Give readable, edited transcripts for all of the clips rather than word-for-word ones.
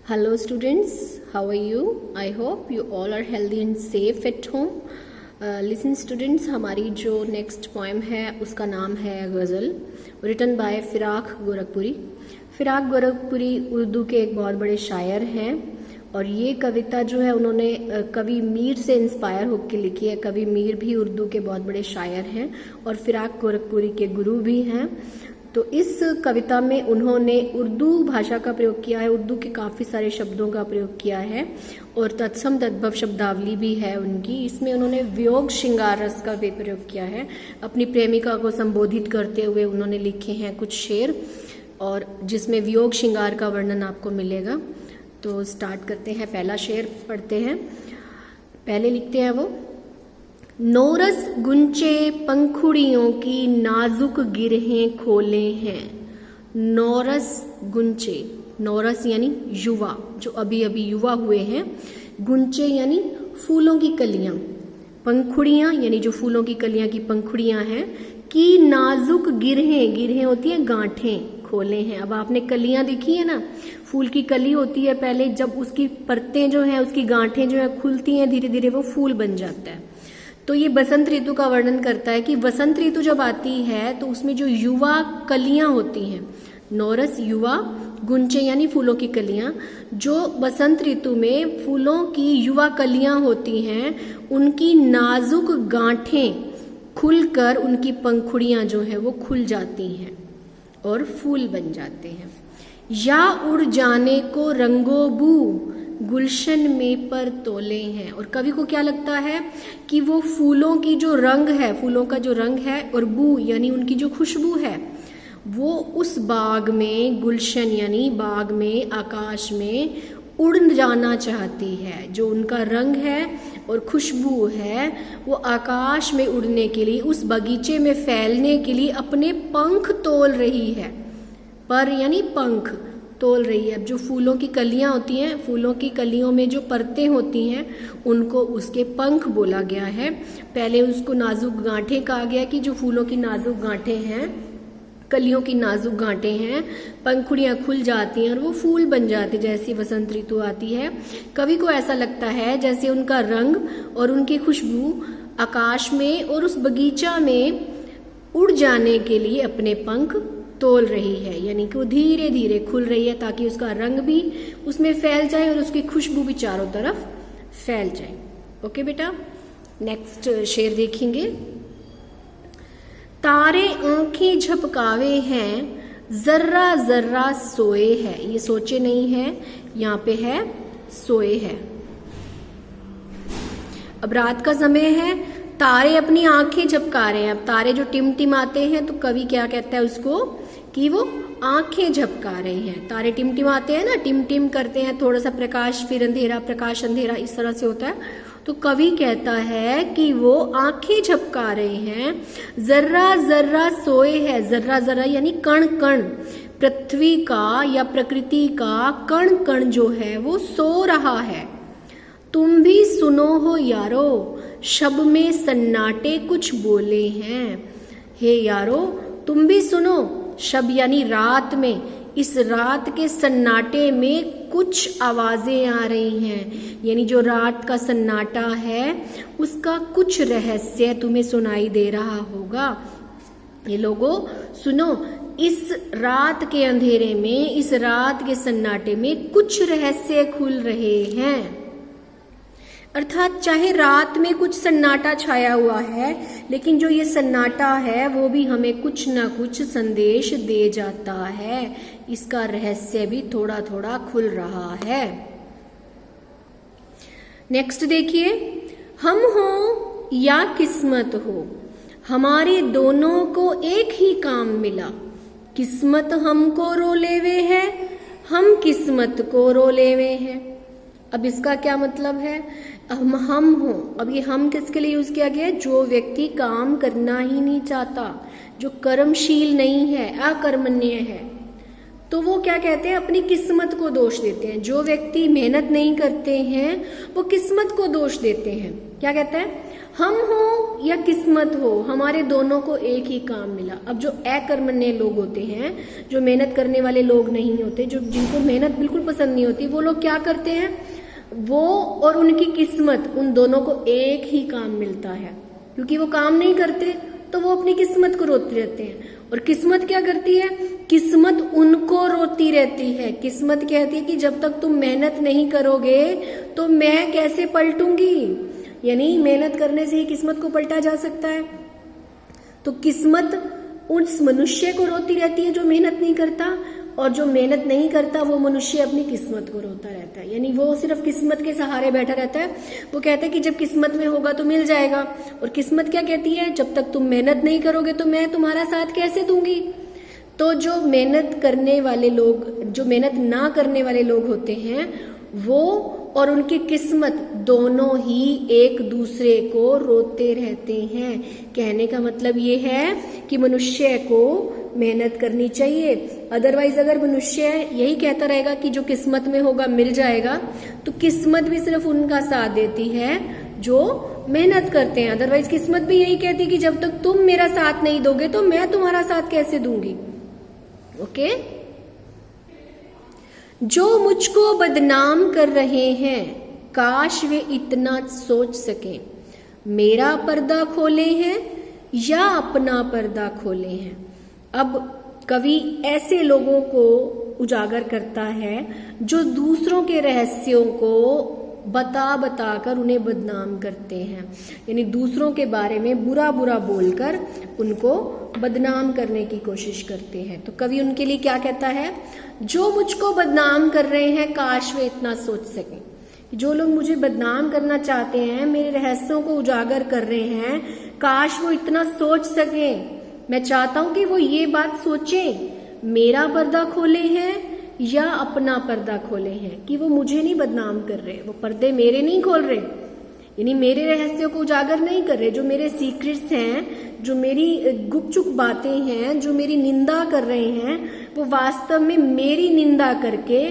Hello students, how are you? I hope you all are healthy and safe at home. Listen students, हमारी जो next poem है उसका नाम है गज़ल, written by Firaq Gorakhpuri. Firaq Gorakhpuri Urdu के एक बहुत बड़े शायर हैं और ये कविता जो है उन्होंने कवि मीर से इंस्पायर होकर लिखी है। कवि मीर भी उर्दू के बहुत बड़े शायर हैं और फिराक गोरखपुरी के गुरु भी हैं। तो इस कविता में उन्होंने उर्दू भाषा का प्रयोग किया है, उर्दू के काफ़ी सारे शब्दों का प्रयोग किया है और तत्सम तद्भव शब्दावली भी है उनकी। इसमें उन्होंने वियोग श्रृंगार रस का भी प्रयोग किया है। अपनी प्रेमिका को संबोधित करते हुए उन्होंने लिखे हैं कुछ शेर और जिसमें वियोग श्रृंगार का वर्णन आपको मिलेगा। तो स्टार्ट करते हैं, पहला शेर पढ़ते हैं। पहले लिखते हैं वो, नौरस गुंचे पंखुड़ियों की नाजुक गिरहें खोले हैं। नौरस गुंचे, नौरस यानी युवा, जो अभी अभी युवा हुए हैं। गुंचे यानी फूलों की कलियां, पंखुड़ियां यानी जो फूलों की कलियां की पंखुड़ियां हैं। की नाजुक गिरहें, गिरहें होती हैं गांठें, खोले हैं। अब आपने कलियां देखी है ना, फूल की कली होती है, पहले जब उसकी परतें जो हैं उसकी गांठें जो है खुलती हैं, धीरे धीरे वो फूल बन जाता है। तो ये बसंत ऋतु का वर्णन करता है कि बसंत ऋतु जब आती है तो उसमें जो युवा कलियां होती हैं, नौरस युवा, गुंचे यानी फूलों की कलियां, जो बसंत ऋतु में फूलों की युवा कलियां होती हैं उनकी नाजुक गांठें खुलकर उनकी पंखुड़ियां जो है वो खुल जाती हैं और फूल बन जाते हैं। या उड़ जाने को रंगोबू गुलशन में पर तोले हैं। और कवि को क्या लगता है कि वो फूलों की जो रंग है, फूलों का जो रंग है और बू यानी उनकी जो खुशबू है, वो उस बाग में, गुलशन यानी बाग में, आकाश में उड़ जाना चाहती है। जो उनका रंग है और खुशबू है वो आकाश में उड़ने के लिए, उस बगीचे में फैलने के लिए अपने पंख तोल रही है। पर यानी पंख तोल रही है। अब जो फूलों की कलियां होती हैं, फूलों की कलियों में जो परतें होती हैं उनको उसके पंख बोला गया है। पहले उसको नाजुक गांठें कहा गया कि जो फूलों की नाजुक गांठें हैं, कलियों की नाजुक गांठें हैं, पंखुड़ियां खुल जाती हैं और वो फूल बन जाते जैसी वसंत ऋतु आती है। कवि को ऐसा लगता है जैसे उनका रंग और उनकी खुशबू आकाश में और उस बगीचा में उड़ जाने के लिए अपने पंख तोल रही है, यानी कि वो धीरे धीरे खुल रही है ताकि उसका रंग भी उसमें फैल जाए और उसकी खुशबू भी चारों तरफ फैल जाए। ओके बेटा, नेक्स्ट शेर देखेंगे। तारे आंखें झपकावे हैं, जर्रा जर्रा सोए है। ये सोचे नहीं है, यहाँ पे है सोए है। अब रात का समय है, तारे अपनी आंखें झपका रहे हैं। अब तारे जो टिमटिमाते हैं तो कवि क्या कहता है उसको कि वो आंखें झपका रहे हैं। तारे टिमटिमाते हैं ना, टिम टिम करते हैं, थोड़ा सा प्रकाश फिर अंधेरा, प्रकाश अंधेरा, इस तरह से होता है। तो कवि कहता है कि वो आंखें झपका रहे हैं। जर्रा जर्रा सोए है, जर्रा जर्रा यानी कण कण, पृथ्वी का या प्रकृति का कण कण जो है वो सो रहा है। तुम भी सुनो हो यारो, शब में सन्नाटे कुछ बोले हैं। हे यारो तुम भी सुनो, शब यानी रात में, इस रात के सन्नाटे में कुछ आवाजें आ रही हैं, यानी जो रात का सन्नाटा है उसका कुछ रहस्य तुम्हें सुनाई दे रहा होगा। ये लोगों सुनो, इस रात के अंधेरे में, इस रात के सन्नाटे में कुछ रहस्य खुल रहे हैं। अर्थात चाहे रात में कुछ सन्नाटा छाया हुआ है, लेकिन जो ये सन्नाटा है वो भी हमें कुछ ना कुछ संदेश दे जाता है। इसका रहस्य भी थोड़ा थोड़ा खुल रहा है। नेक्स्ट देखिए, हम हो या किस्मत हो, हमारे दोनों को एक ही काम मिला। किस्मत हमको रो लेवे है, हम किस्मत को रो लेवे हैं। अब इसका क्या मतलब है? हम हो, अब ये हम किसके लिए यूज किया गया है? जो व्यक्ति काम करना ही नहीं चाहता, जो कर्मशील नहीं है, अकर्मण्य है, तो वो क्या कहते हैं? अपनी किस्मत को दोष देते हैं। जो व्यक्ति मेहनत नहीं करते हैं वो किस्मत को दोष देते हैं। क्या कहते हैं? हम हो या किस्मत हो, हमारे दोनों को एक ही काम मिला। अब जो अकर्मण्य लोग होते हैं, जो मेहनत करने वाले लोग नहीं होते, जो जिनको मेहनत बिल्कुल पसंद नहीं होती, वो लोग क्या करते हैं, वो और उनकी किस्मत, उन दोनों को एक ही काम मिलता है। क्योंकि वो काम नहीं करते तो वो अपनी किस्मत को रोते रहते हैं। और किस्मत क्या करती है, किस्मत उनको रोती रहती है। किस्मत कहती है कि जब तक तुम मेहनत नहीं करोगे तो मैं कैसे पलटूंगी। यानी मेहनत करने से ही किस्मत को पलटा जा सकता है। तो किस्मत उस मनुष्य को रोती रहती है जो मेहनत नहीं करता, और जो मेहनत नहीं करता वो मनुष्य अपनी किस्मत को रोता रहता है। यानी वो सिर्फ किस्मत के सहारे बैठा रहता है। वो कहता है कि जब किस्मत में होगा तो मिल जाएगा, और किस्मत क्या कहती है, जब तक तुम मेहनत नहीं करोगे तो मैं तुम्हारा साथ कैसे दूंगी। तो जो मेहनत करने वाले लोग, जो मेहनत ना करने वाले लोग होते हैं, वो और उनकी किस्मत दोनों ही एक दूसरे को रोते रहते हैं। कहने का मतलब ये है कि मनुष्य को मेहनत करनी चाहिए। अदरवाइज अगर मनुष्य यही कहता रहेगा कि जो किस्मत में होगा मिल जाएगा, तो किस्मत भी सिर्फ उनका साथ देती है जो मेहनत करते हैं। अदरवाइज किस्मत भी यही कहती है कि जब तक तुम मेरा साथ नहीं दोगे तो मैं तुम्हारा साथ कैसे दूंगी। ओके, जो मुझको बदनाम कर रहे हैं, काश वे इतना सोच सकें, मेरा पर्दा खोले हैं या अपना पर्दा खोले हैं। अब कवि ऐसे लोगों को उजागर करता है जो दूसरों के रहस्यों को बता कर उन्हें बदनाम करते हैं। यानी दूसरों के बारे में बुरा बुरा बोलकर उनको बदनाम करने की कोशिश करते हैं। तो कवि उनके लिए क्या कहता है, जो मुझको बदनाम कर रहे हैं, काश वे इतना सोच सकें। जो लोग मुझे बदनाम करना चाहते हैं, मेरे रहस्यों को उजागर कर रहे हैं, काश वो इतना सोच सकें। मैं चाहता हूं कि वो ये बात सोचें, मेरा पर्दा खोले हैं या अपना पर्दा खोले हैं, कि वो मुझे नहीं बदनाम कर रहे, वो पर्दे मेरे नहीं खोल रहे, यानी मेरे रहस्यों को उजागर नहीं कर रहे। जो मेरे सीक्रेट्स हैं, जो मेरी गुपचुप बातें हैं, जो मेरी निंदा कर रहे हैं, वो वास्तव में मेरी निंदा करके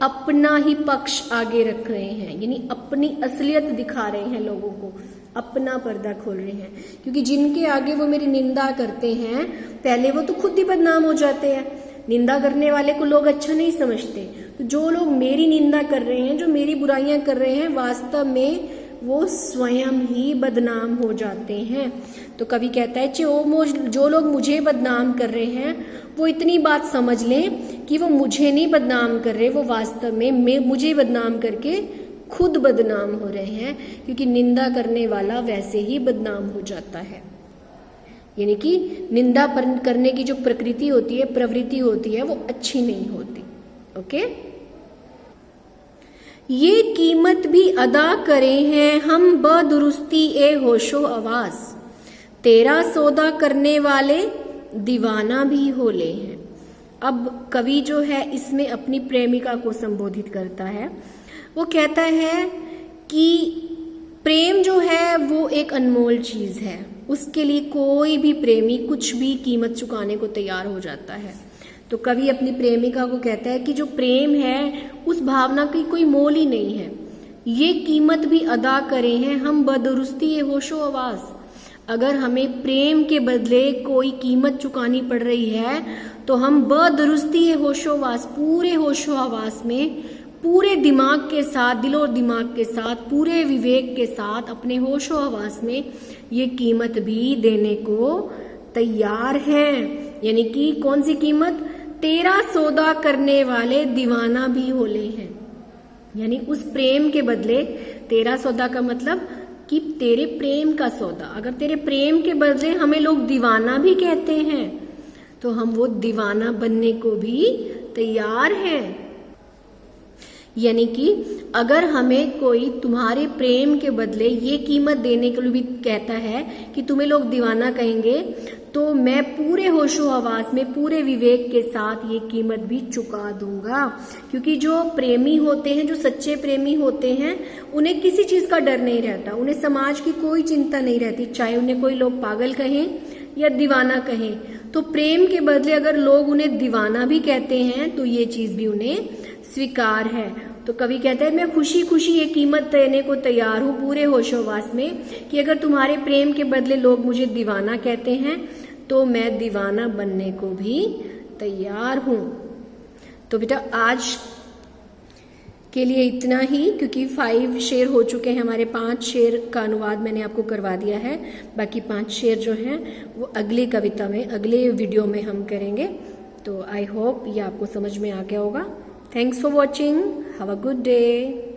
अपना ही पक्ष आगे रख रहे हैं। यानी अपनी असलियत दिखा रहे हैं लोगों को, अपना पर्दा खोल रहे हैं। क्योंकि जिनके आगे वो मेरी निंदा करते हैं, पहले वो तो खुद ही बदनाम हो जाते हैं। निंदा करने वाले को लोग अच्छा नहीं समझते। तो जो लोग मेरी निंदा कर रहे हैं, जो मेरी बुराइयां कर रहे हैं, वास्तव में वो स्वयं ही बदनाम हो जाते हैं। तो कवि कहता है जो लोग मुझे बदनाम कर रहे हैं, वो इतनी बात समझ लें कि वो मुझे नहीं बदनाम कर रहे, वो वास्तव में मुझे बदनाम करके खुद बदनाम हो रहे हैं। क्योंकि निंदा करने वाला वैसे ही बदनाम हो जाता है। यानी कि निंदा करने की जो प्रकृति होती है, प्रवृत्ति होती है, वो अच्छी नहीं होती। ओके, ये कीमत भी अदा करे हैं हम बदुरुस्ती ए होशो आवाज, तेरा सौदा करने वाले दीवाना भी होले हैं। अब कवि जो है इसमें अपनी प्रेमिका को संबोधित करता है। वो कहता है कि प्रेम जो है वो एक अनमोल चीज है, उसके लिए कोई भी प्रेमी कुछ भी कीमत चुकाने को तैयार हो जाता है। तो कवि अपनी प्रेमिका को कहता है कि जो प्रेम है उस भावना की कोई मोल ही नहीं है, ये कीमत भी अदा करे हैं हम बदुरुस्ती ये होशो आवाज। अगर हमें प्रेम के बदले कोई कीमत चुकानी पड़ रही है तो हम बदुरुस्ती ये होशो आवाज, पूरे होशो आवाज में, पूरे दिमाग के साथ, दिलो दिमाग के साथ, पूरे विवेक के साथ, अपने होशो आवाज में ये कीमत भी देने को तैयार हैं। यानी कि कौन सी कीमत, तेरा सौदा करने वाले दीवाना भी होले हैं। यानी उस प्रेम के बदले, तेरा सौदा का मतलब कि तेरे प्रेम का सौदा, अगर तेरे प्रेम के बदले हमें लोग दीवाना भी कहते हैं तो हम वो दीवाना बनने को भी तैयार हैं। यानी कि अगर हमें कोई तुम्हारे प्रेम के बदले ये कीमत देने के लिए भी कहता है कि तुम्हें लोग दीवाना कहेंगे, तो मैं पूरे होशो हवास में, पूरे विवेक के साथ ये कीमत भी चुका दूंगा। क्योंकि जो प्रेमी होते हैं, जो सच्चे प्रेमी होते हैं, उन्हें किसी चीज का डर नहीं रहता, उन्हें समाज की कोई चिंता नहीं रहती, चाहे उन्हें कोई लोग पागल कहें या दीवाना कहें। तो प्रेम के बदले अगर लोग उन्हें दीवाना भी कहते हैं तो ये चीज भी उन्हें स्वीकार है। तो तो कवि कहता है, मैं खुशी खुशी ये कीमत देने को तैयार हूँ पूरे होशोवास में कि अगर तुम्हारे प्रेम के बदले लोग मुझे दीवाना कहते हैं तो मैं दीवाना बनने को भी तैयार हूँ। तो बेटा आज के लिए इतना ही, क्योंकि 5 शेर हो चुके हैं हमारे। 5 शेर का अनुवाद मैंने आपको करवा दिया है, बाकी 5 शेर जो हैं वो अगली कविता में, अगले वीडियो में हम करेंगे। तो आई होप ये आपको समझ में आ गया होगा। Thanks for watching, have a good day.